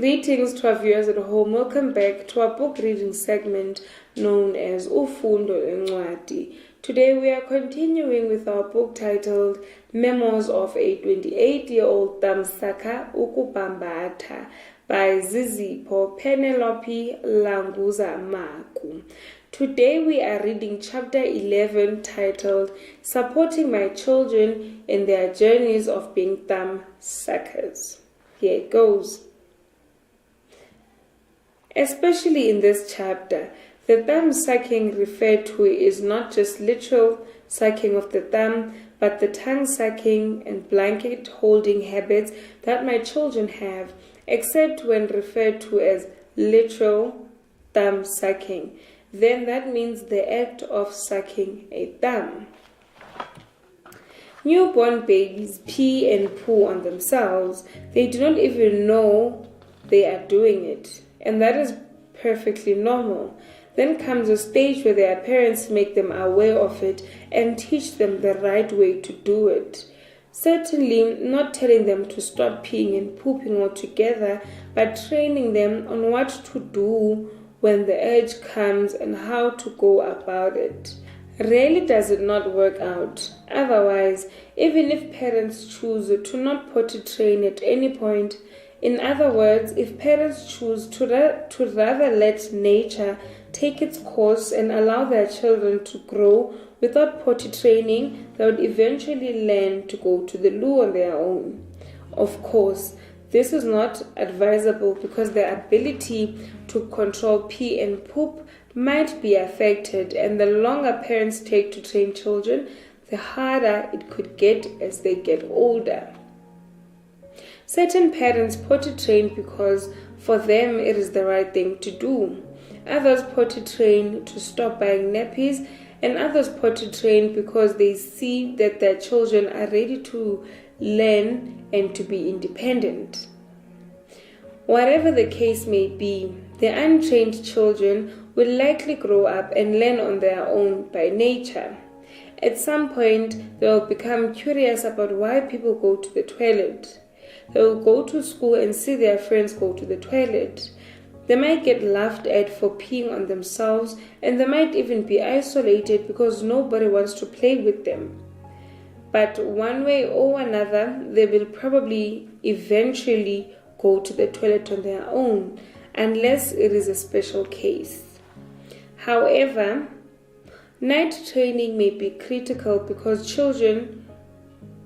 Greetings to our viewers at home. Welcome back to our book reading segment known as Ufundo Encwadi. Today we are continuing with our book titled Memoirs of a 28-year-old Damsaka Ukubambata by Zizipho Penelope Languza-Maku. Today we are reading chapter 11 titled Supporting My Children in Their Journeys of Being Thumbsuckers. Here it goes. Especially in this chapter, the thumb sucking referred to is not just literal sucking of the thumb, but the tongue sucking and blanket holding habits that my children have, except when referred to as literal thumb sucking. Then that means the act of sucking a thumb. Newborn babies pee and poo on themselves. They do not even know they are doing it. And that is perfectly normal. Then comes a stage where their parents make them aware of it and teach them the right way to do it. Certainly not telling them to stop peeing and pooping altogether, but training them on what to do when the urge comes and how to go about it. Rarely does it not work out. Otherwise, even if parents choose to not potty train at any point, in other words, if parents choose to rather let nature take its course and allow their children to grow without potty training, they would eventually learn to go to the loo on their own. Of course, this is not advisable because their ability to control pee and poop might be affected, and the longer parents take to train children, the harder it could get as they get older. Certain parents potty train because for them it is the right thing to do. Others potty train to stop buying nappies, and others potty train because they see that their children are ready to learn and to be independent. Whatever the case may be, the untrained children will likely grow up and learn on their own by nature. At some point, they will become curious about why people go to the toilet. They will go to school and see their friends go to the toilet. They might get laughed at for peeing on themselves, and they might even be isolated because nobody wants to play with them. But one way or another, they will probably eventually go to the toilet on their own, unless it is a special case. However, night training may be critical because children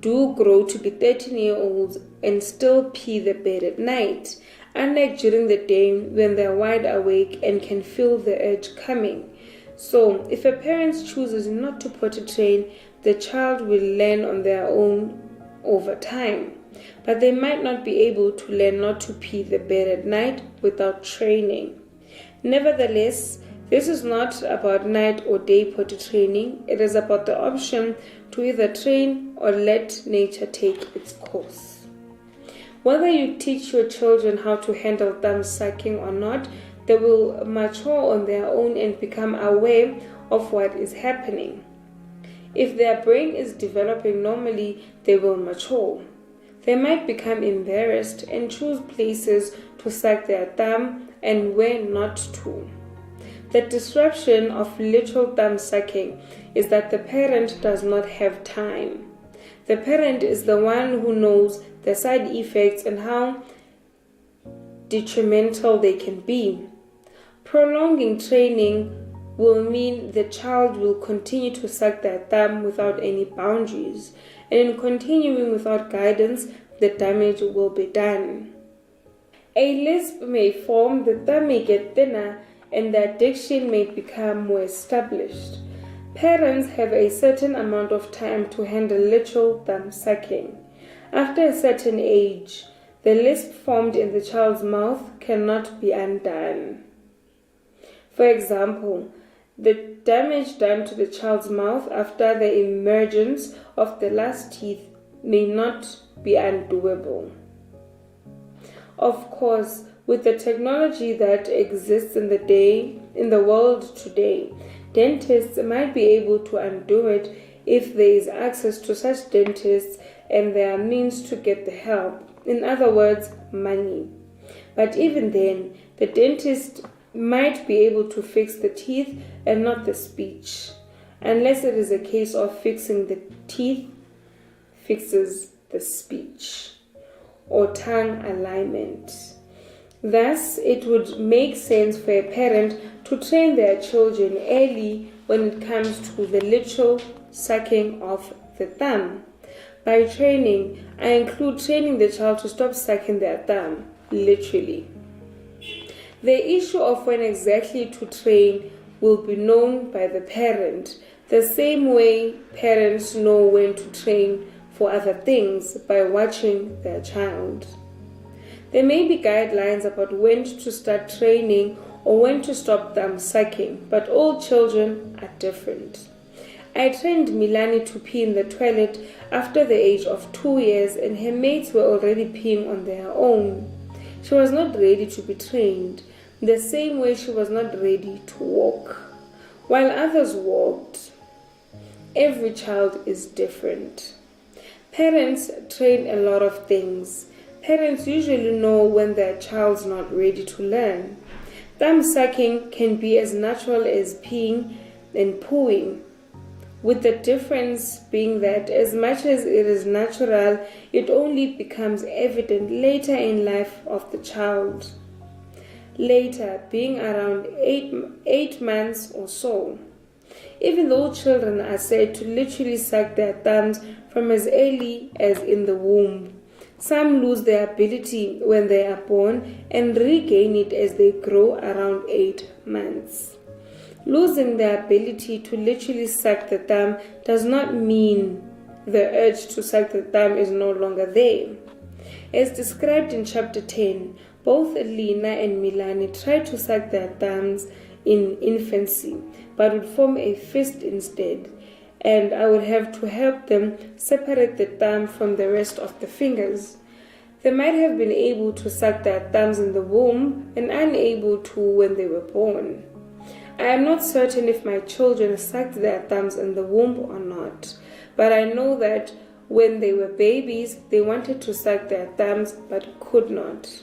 do grow to be 13-year-olds and still pee the bed at night, unlike during the day when they are wide awake and can feel the urge coming. So, if a parent chooses not to potty train, the child will learn on their own over time. But they might not be able to learn not to pee the bed at night without training. Nevertheless, this is not about night or day potty training. It is about the option to either train or let nature take its course. Whether you teach your children how to handle thumb sucking or not, they will mature on their own and become aware of what is happening. If their brain is developing normally, they will mature. They might become embarrassed and choose places to suck their thumb and where not to. The disruption of literal thumb sucking is that the parent does not have time. The parent is the one who knows the side effects and how detrimental they can be. Prolonging training will mean the child will continue to suck their thumb without any boundaries, and in continuing without guidance, the damage will be done. A lisp may form, the thumb may get thinner, and the addiction may become more established. Parents have a certain amount of time to handle literal thumb sucking. After a certain age, the lisp formed in the child's mouth cannot be undone. For example, the damage done to the child's mouth after the emergence of the last teeth may not be undoable. Of course, with the technology that exists in the world today, dentists might be able to undo it if there is access to such dentists and there are means to get the help. In other words, money. But even then, the dentist might be able to fix the teeth and not the speech, unless it is a case of fixing the teeth fixes the speech or tongue alignment. Thus, it would make sense for a parent to train their children early when it comes to the literal sucking of the thumb. By training, I include training the child to stop sucking their thumb, literally. The issue of when exactly to train will be known by the parent, the same way parents know when to train for other things by watching their child. There may be guidelines about when to start training or when to stop thumb sucking, but all children are different. I trained Milani to pee in the toilet after the age of 2 years, and her mates were already peeing on their own. She was not ready to be trained, the same way she was not ready to walk, while others walked. Every child is different. Parents train a lot of things. Parents usually know when their child's not ready to learn. Thumb sucking can be as natural as peeing and pooing, with the difference being that as much as it is natural, it only becomes evident later in life of the child. Later, being around 8 months or so. Even though children are said to literally suck their thumbs from as early as in the womb, some lose their ability when they are born and regain it as they grow around 8 months. Losing the ability to literally suck the thumb does not mean the urge to suck the thumb is no longer there. As described in chapter 10, both Lina and Milani tried to suck their thumbs in infancy, but would form a fist instead, and I would have to help them separate the thumb from the rest of the fingers. They might have been able to suck their thumbs in the womb and unable to when they were born. I am not certain if my children sucked their thumbs in the womb or not, but I know that when they were babies, they wanted to suck their thumbs but could not.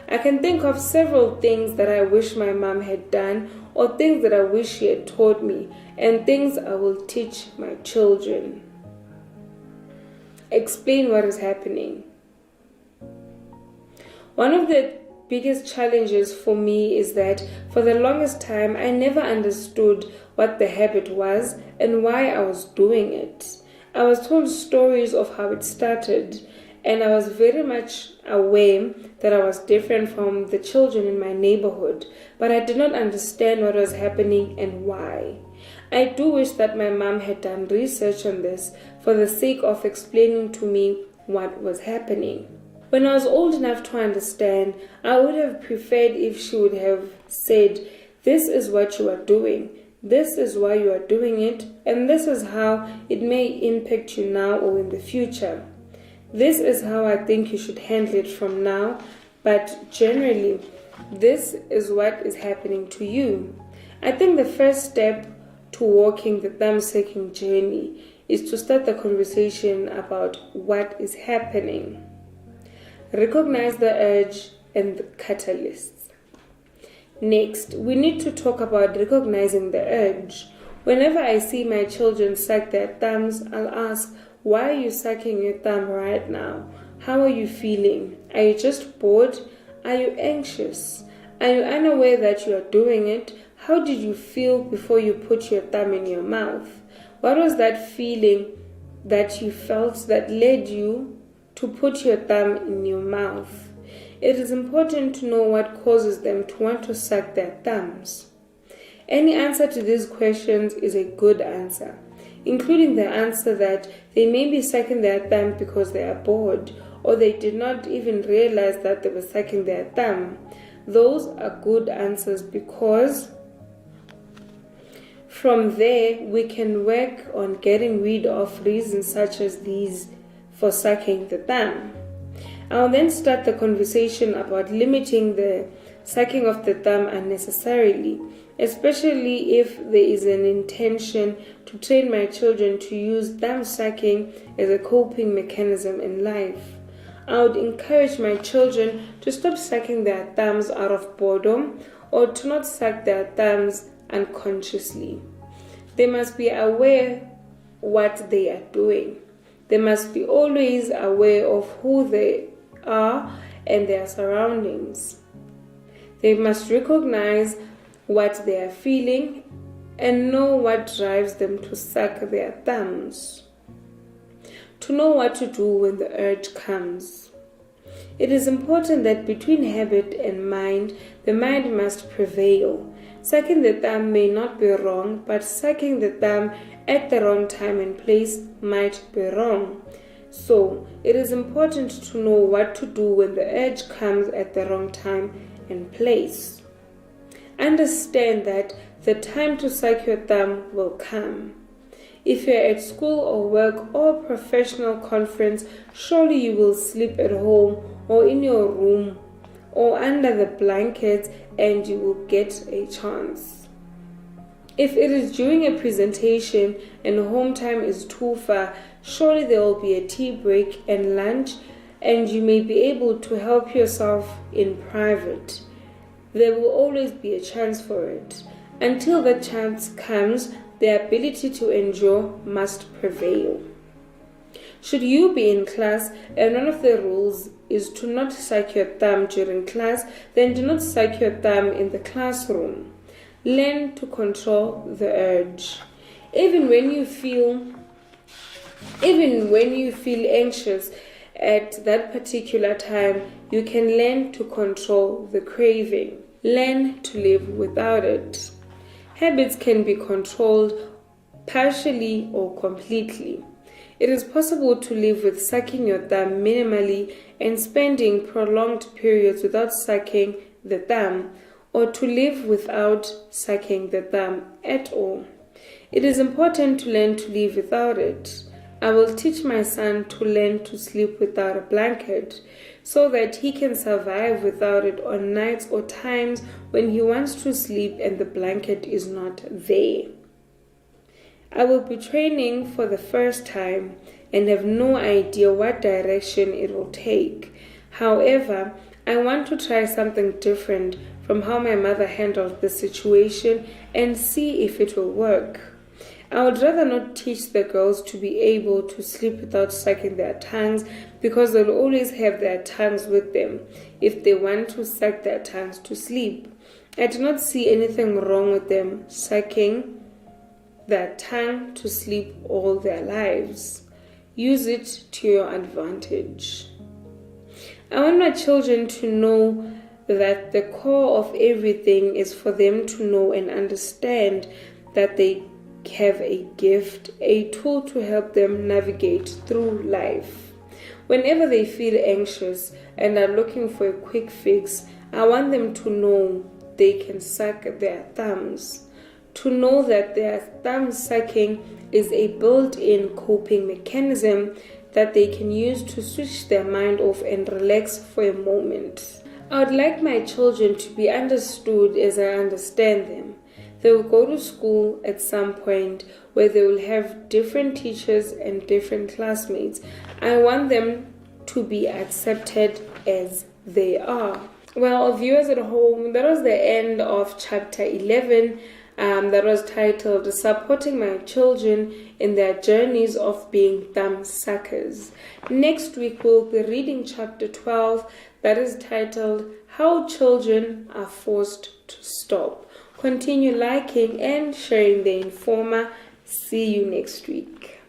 I can think of several things that I wish my mom had done or things that I wish she had taught me and things I will teach my children. Explain what is happening. One of the biggest challenges for me is that for the longest time I never understood what the habit was and why I was doing it. I was told stories of how it started, and I was very much aware that I was different from the children in my neighborhood, but I did not understand what was happening and why. I do wish that my mom had done research on this for the sake of explaining to me what was happening. When I was old enough to understand, I would have preferred if she would have said, "This is what you are doing, this is why you are doing it, and this is how it may impact you now or in the future. This is how I think you should handle it from now, but generally, this is what is happening to you." I think the first step to walking the thumb-sucking journey is to start the conversation about what is happening. Recognize the urge and the catalysts. Next, we need to talk about recognizing the urge. Whenever I see my children suck their thumbs, I'll ask, "Why are you sucking your thumb right now? How are you feeling? Are you just bored? Are you anxious? Are you unaware that you are doing it? How did you feel before you put your thumb in your mouth? What was that feeling that you felt that led you to put your thumb in your mouth?" It is important to know what causes them to want to suck their thumbs. Any answer to these questions is a good answer, including the answer that they may be sucking their thumb because they are bored, or they did not even realize that they were sucking their thumb. Those are good answers because from there we can work on getting rid of reasons such as these for sucking the thumb. I'll then start the conversation about limiting the sucking of the thumb unnecessarily, especially if there is an intention to train my children to use thumb sucking as a coping mechanism in life. I would encourage my children to stop sucking their thumbs out of boredom or to not suck their thumbs unconsciously. They must be aware what they are doing. They must be always aware of who they are and their surroundings. They must recognize what they are feeling and know what drives them to suck their thumbs. To know what to do when the urge comes. It is important that between habit and mind, the mind must prevail. Sucking the thumb may not be wrong, but sucking the thumb at the wrong time and place might be wrong. So, it is important to know what to do when the urge comes at the wrong time and place. Understand that the time to suck your thumb will come. If you're at school or work or professional conference, surely you will sleep at home or in your room or under the blankets and you will get a chance. If it is during a presentation and home time is too far, surely there will be a tea break and lunch and you may be able to help yourself in private. There will always be a chance for it. Until the chance comes, the ability to endure must prevail. Should you be in class and one of the rules is to not suck your thumb during class, then do not suck your thumb in the classroom. Learn to control the urge. Even when you feel anxious at that particular time, you can learn to control the craving. Learn to live without it. Habits can be controlled partially or completely. It is possible to live with sucking your thumb minimally and spending prolonged periods without sucking the thumb, or to live without sucking the thumb at all. It is important to learn to live without it. I will teach my son to learn to sleep without a blanket so that he can survive without it on nights or times when he wants to sleep and the blanket is not there. I will be training for the first time and have no idea what direction it will take. However, I want to try something different from how my mother handled the situation and see if it will work. I would rather not teach the girls to be able to sleep without sucking their tongues because they'll always have their tongues with them if they want to suck their tongues to sleep. I do not see anything wrong with them sucking their tongue to sleep all their lives. Use it to your advantage. I want my children to know that the core of everything is for them to know and understand that they have a gift, a tool to help them navigate through life. Whenever they feel anxious and are looking for a quick fix, I want them to know they can suck their thumbs. To know that their thumb sucking is a built-in coping mechanism that they can use to switch their mind off and relax for a moment. I would like my children to be understood as I understand them. They will go to school at some point where they will have different teachers and different classmates. I want them to be accepted as they are. Well, viewers at home, that was the end of chapter 11. That was titled Supporting My Children in Their Journeys of Being Thumb Suckers. Next week we'll be reading chapter 12 that is titled How Children Are Forced to Stop. Continue liking and sharing the Informer. See you next week.